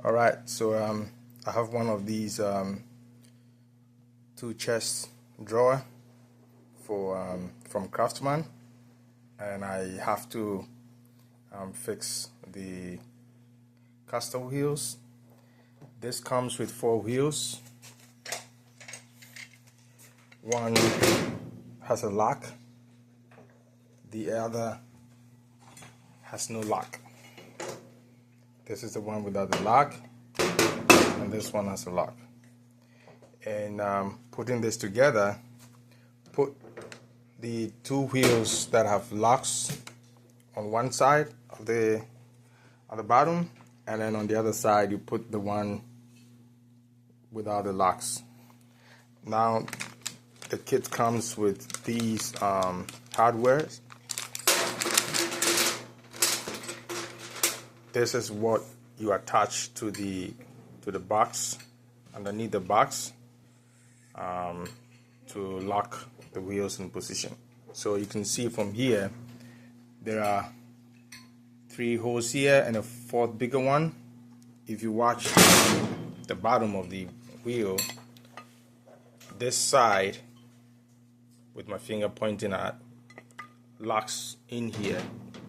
Alright, so I have one of these two chest drawer for from Craftsman, and I have to fix the caster wheels. This comes with 4 wheels. One has a lock, the other has no lock. This is the one without the lock, and this one has a lock. And putting this together, put the 2 wheels that have locks on one side of the bottom, and then on the other side you put the one without the locks. Now the kit comes with these hardware. This is what you attach to the box, underneath the box, to lock the wheels in position. So you can see from here there are 3 holes here and a 4th bigger one. If you watch the bottom of the wheel, this side with my finger pointing at locks in here,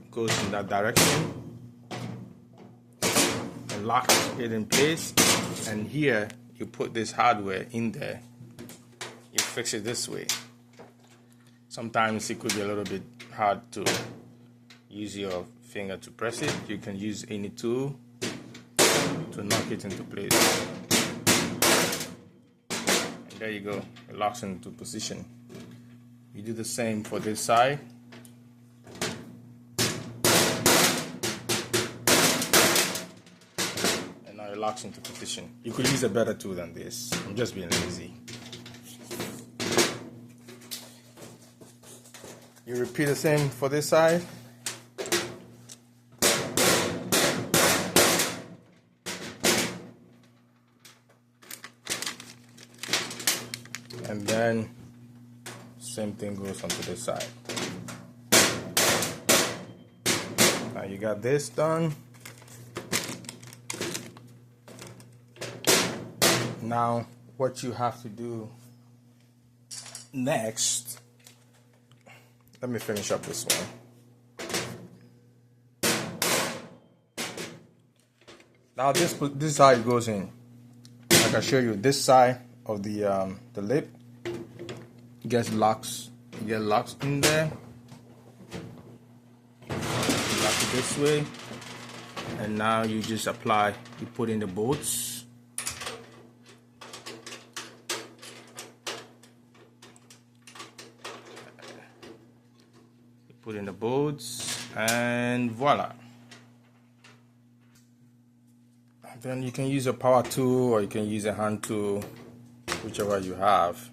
goes in that direction and locks it in place. And here you put this hardware in there, you fix it this way. Sometimes it could be a little bit hard to use your finger to press it. You can use any tool to knock it into place. And there you go, it locks into position. You do the same for this side. And now it locks into position. You could use a better tool than this. I'm just being lazy. You repeat the same for this side. And then same thing goes onto this side. Now you got this done. Now what you have to do next, let me finish up this one. Now this side goes in. Like I show you, this side of the lip gets locks. You get locks in there. You lock it this way, and now you just apply. You put in the bolts. You put in the bolts, and voila. Then you can use a power tool or you can use a hand tool, whichever you have.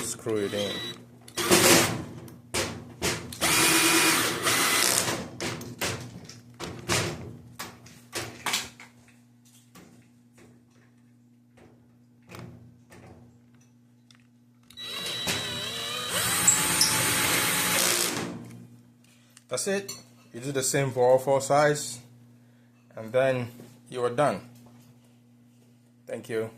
Screw it in. That's it. You do the same for all 4 sides, and then you are done. Thank you.